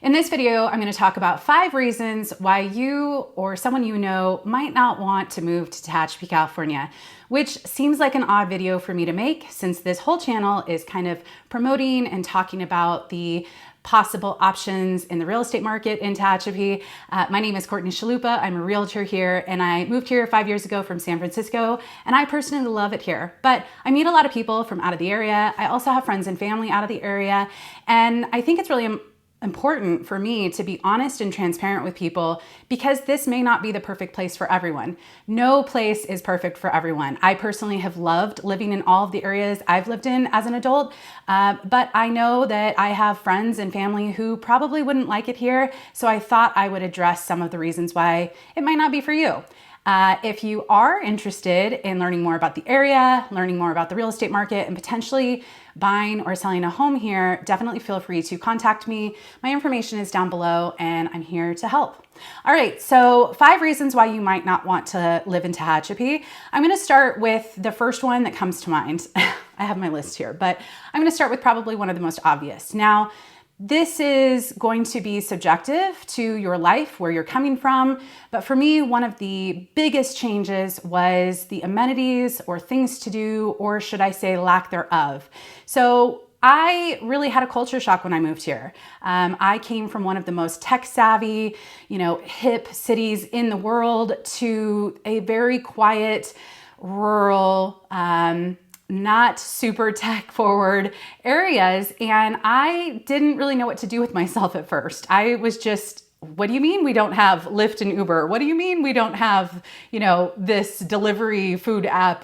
In this video, I'm going to talk about 5 reasons why you or someone you know might not want to move to Tehachapi, California, which seems like an odd video for me to make since this whole channel is kind of promoting and talking about the possible options in the real estate market in Tehachapi. My name is Courtney Chalupa. I'm a realtor here, and I moved here 5 years ago from San Francisco, and I personally love it here. But I meet a lot of people from out of the area. I also have friends and family out of the area, and I think it's really important for me to be honest and transparent with people because this may not be the perfect place for everyone. No place is perfect for everyone. I personally have loved living in all of the areas I've lived in as an adult, but I know that I have friends and family who probably wouldn't like it here, so I thought I would address some of the reasons why it might not be for you. If you are interested in learning more about the area, learning more about the real estate market, and potentially buying or selling a home here, definitely feel free to contact me. My information is down below and I'm here to help. All right, so 5 reasons why you might not want to live in Tehachapi. I'm gonna start with the first one that comes to mind. I have my list here, but I'm gonna start with probably one of the most obvious. Now, this is going to be subjective to your life, where you're coming from. But for me, one of the biggest changes was the amenities or things to do, or should I say lack thereof. So I really had a culture shock when I moved here. I came from one of the most tech savvy, hip cities in the world to a very quiet, rural, not super tech forward areas. And I didn't really know what to do with myself at first. I was just, what do you mean we don't have Lyft and Uber? What do you mean we don't have, this delivery food app?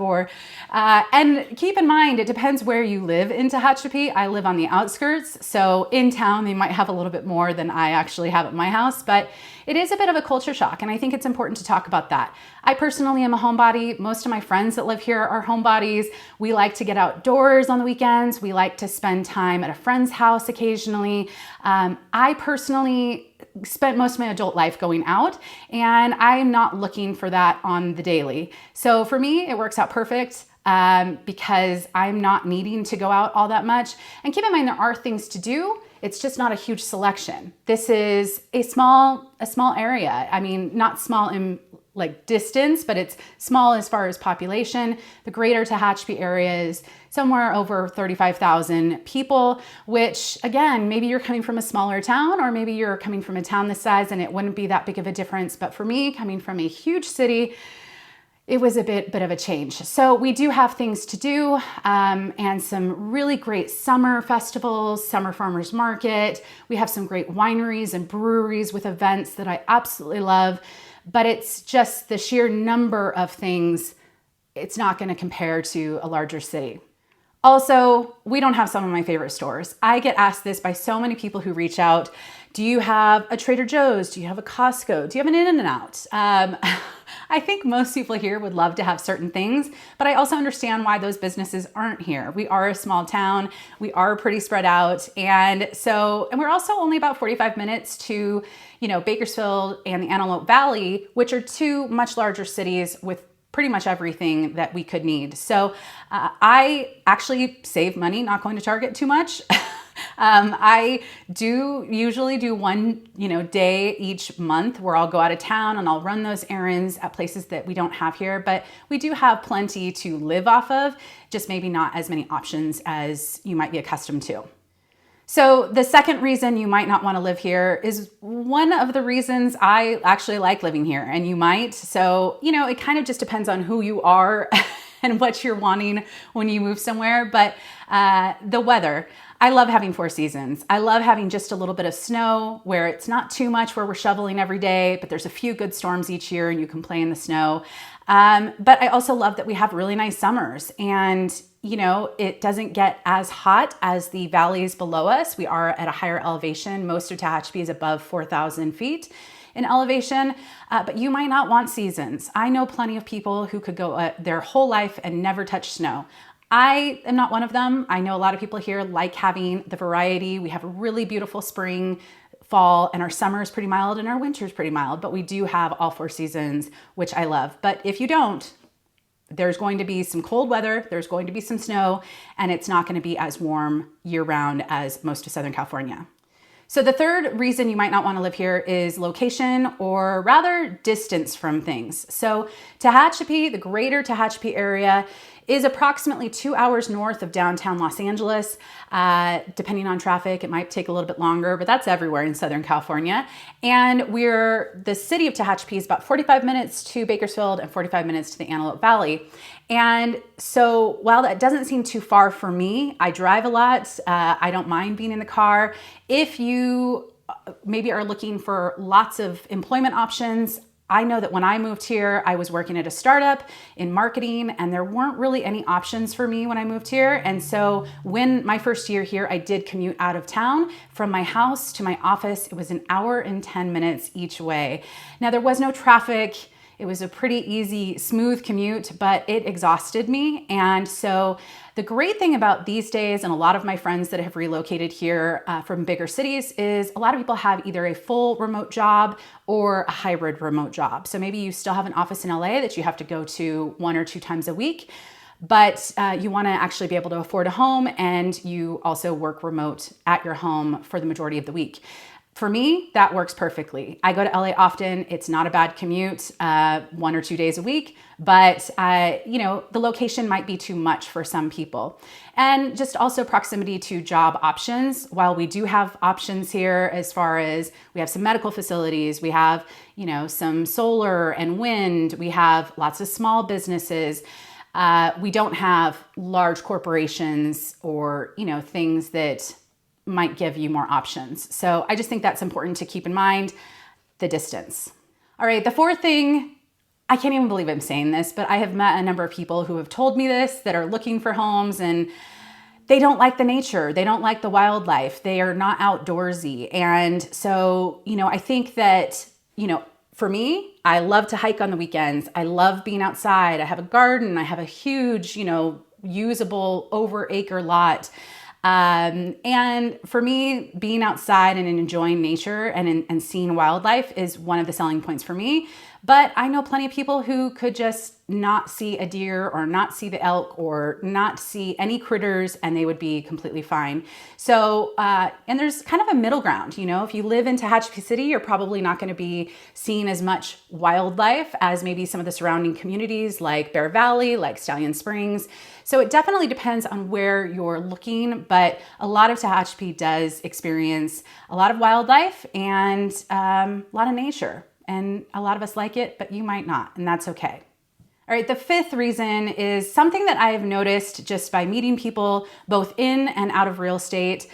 And keep in mind, it depends where you live in Tehachapi. I live on the outskirts. So in town, they might have a little bit more than I actually have at my house, but it is a bit of a culture shock. And I think it's important to talk about that. I personally am a homebody. Most of my friends that live here are homebodies. We like to get outdoors on the weekends. We like to spend time at a friend's house occasionally. I personally spent most of my adult life going out, and I'm not looking for that on the daily. So for me, it works out perfect because I'm not needing to go out all that much. And keep in mind, there are things to do. It's just not a huge selection. This is a small area. I mean, not small in like distance, but it's small as far as population. The Greater Tehachapi Area is somewhere over 35,000 people, which again, maybe you're coming from a smaller town, or maybe you're coming from a town this size and it wouldn't be that big of a difference. But for me, coming from a huge city, it was a bit of a change. So we do have things to do and some really great summer festivals, summer farmers market. We have some great wineries and breweries with events that I absolutely love, but it's just the sheer number of things. It's not going to compare to a larger city. Also, we don't have some of my favorite stores. I get asked this by so many people who reach out. Do you have a Trader Joe's? Do you have a Costco? Do you have an In-N-Out? I think most people here would love to have certain things, but I also understand why those businesses aren't here. We are a small town. We are pretty spread out. And we're also only about 45 minutes to, Bakersfield and the Antelope Valley, which are 2 much larger cities with pretty much everything that we could need. So I actually save money not going to Target too much. I do usually do one, day each month where I'll go out of town and I'll run those errands at places that we don't have here, but we do have plenty to live off of, just maybe not as many options as you might be accustomed to. So the second reason you might not want to live here is one of the reasons I actually like living here, and you might. So, it kind of just depends on who you are and what you're wanting when you move somewhere. But the weather, I love having 4 seasons. I love having just a little bit of snow where it's not too much where we're shoveling every day, but there's a few good storms each year and you can play in the snow. But I also love that we have really nice summers, and it doesn't get as hot as the valleys below us. We are at a higher elevation. Most of Tehachapi is above 4,000 feet in elevation, but you might not want seasons. I know plenty of people who could go their whole life and never touch snow. I am not one of them. I know a lot of people here like having the variety. We have a really beautiful spring, fall, and our summer is pretty mild and our winter is pretty mild, but we do have all 4 seasons, which I love. But if you don't, there's going to be some cold weather, there's going to be some snow, and it's not going to be as warm year round as most of Southern California. So the third reason you might not want to live here is location, or rather distance from things. So Tehachapi, the Greater Tehachapi Area, is approximately 2 hours north of downtown Los Angeles. Depending on traffic, it might take a little bit longer, but that's everywhere in Southern California. And the city of Tehachapi is about 45 minutes to Bakersfield and 45 minutes to the Antelope Valley. And so while that doesn't seem too far for me, I drive a lot. I don't mind being in the car. If you maybe are looking for lots of employment options, I know that when I moved here, I was working at a startup in marketing, and there weren't really any options for me when I moved here. And so when my first year here, I did commute out of town from my house to my office. It was an hour and 10 minutes each way. Now, there was no traffic. It was a pretty easy, smooth commute, but it exhausted me. And so the great thing about these days, and a lot of my friends that have relocated here from bigger cities, is a lot of people have either a full remote job or a hybrid remote job. So maybe you still have an office in LA that you have to go to 1 or 2 times a week, but you want to actually be able to afford a home, and you also work remote at your home for the majority of the week. For me, that works perfectly. I go to LA often. It's not a bad commute, 1 or 2 days a week, but the location might be too much for some people. And just also proximity to job options. While we do have options here, as far as we have some medical facilities, we have, some solar and wind, we have lots of small businesses. We don't have large corporations or, things that might give you more options. So I just think that's important to keep in mind, the distance. All right, the fourth thing, I can't even believe I'm saying this, but I have met a number of people who have told me this, that are looking for homes, and they don't like the nature. They don't like the wildlife. They are not outdoorsy. And so, I think that, for me, I love to hike on the weekends. I love being outside. I have a garden. I have a huge, usable over-acre lot. And for me, being outside and enjoying nature and seeing wildlife is one of the selling points for me. But I know plenty of people who could just not see a deer or not see the elk or not see any critters, and they would be completely fine. So, and there's kind of a middle ground, if you live in Tehachapi City, you're probably not going to be seeing as much wildlife as maybe some of the surrounding communities like Bear Valley, like Stallion Springs. So it definitely depends on where you're looking, but a lot of Tehachapi does experience a lot of wildlife and a lot of nature. And a lot of us like it, but you might not, and that's okay. All right, the fifth reason is something that I've noticed just by meeting people both in and out of real estate.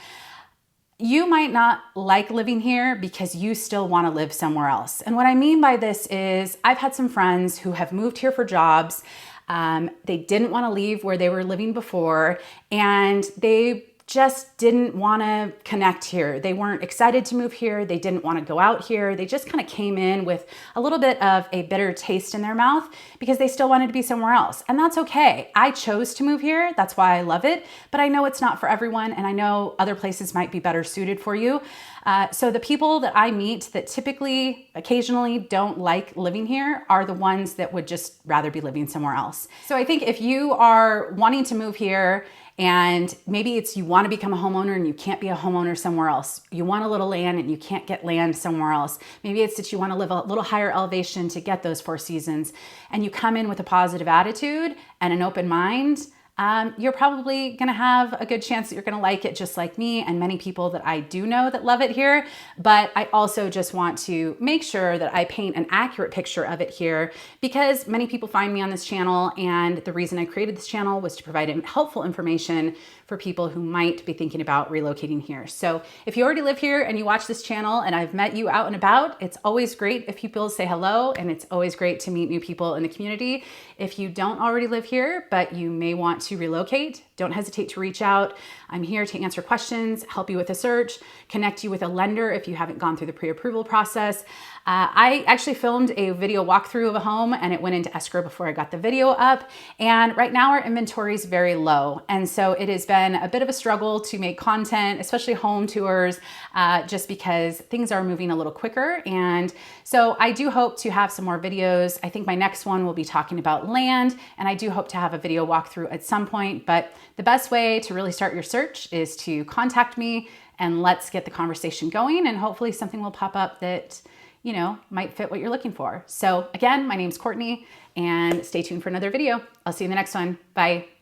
You might not like living here because you still want to live somewhere else. And what I mean by this is I've had some friends who have moved here for jobs. They didn't want to leave where they were living before, and they just didn't want to connect here. They weren't excited to move here. They didn't want to go out here. They just kind of came in with a little bit of a bitter taste in their mouth because they still wanted to be somewhere else. And that's okay. I chose to move here. That's why I love it. But I know it's not for everyone. And I know other places might be better suited for you. So the people that I meet that typically, occasionally don't like living here are the ones that would just rather be living somewhere else. So I think if you are wanting to move here, and maybe it's you want to become a homeowner and you can't be a homeowner somewhere else. You want a little land and you can't get land somewhere else. Maybe it's that you want to live a little higher elevation to get those 4 seasons, and you come in with a positive attitude and an open mind. You're probably going to have a good chance that you're going to like it, just like me and many people that I do know that love it here. But I also just want to make sure that I paint an accurate picture of it here, because many people find me on this channel, and the reason I created this channel was to provide helpful information for people who might be thinking about relocating here. So if you already live here and you watch this channel and I've met you out and about, it's always great if people say hello, and it's always great to meet new people in the community. If you don't already live here, but you may want to relocate, don't hesitate to reach out. I'm here to answer questions, help you with a search, connect you with a lender if you haven't gone through the pre-approval process. I actually filmed a video walkthrough of a home, and it went into escrow before I got the video up. And right now our inventory is very low. And so it has been a bit of a struggle to make content, especially home tours, just because things are moving a little quicker. And so I do hope to have some more videos. I think my next one will be talking about land, and I do hope to have a video walkthrough at some point. But the best way to really start your search is to contact me and let's get the conversation going, and hopefully something will pop up that, you know, might fit what you're looking for. So again, my name's Courtney, and stay tuned for another video. I'll see you in the next one. Bye.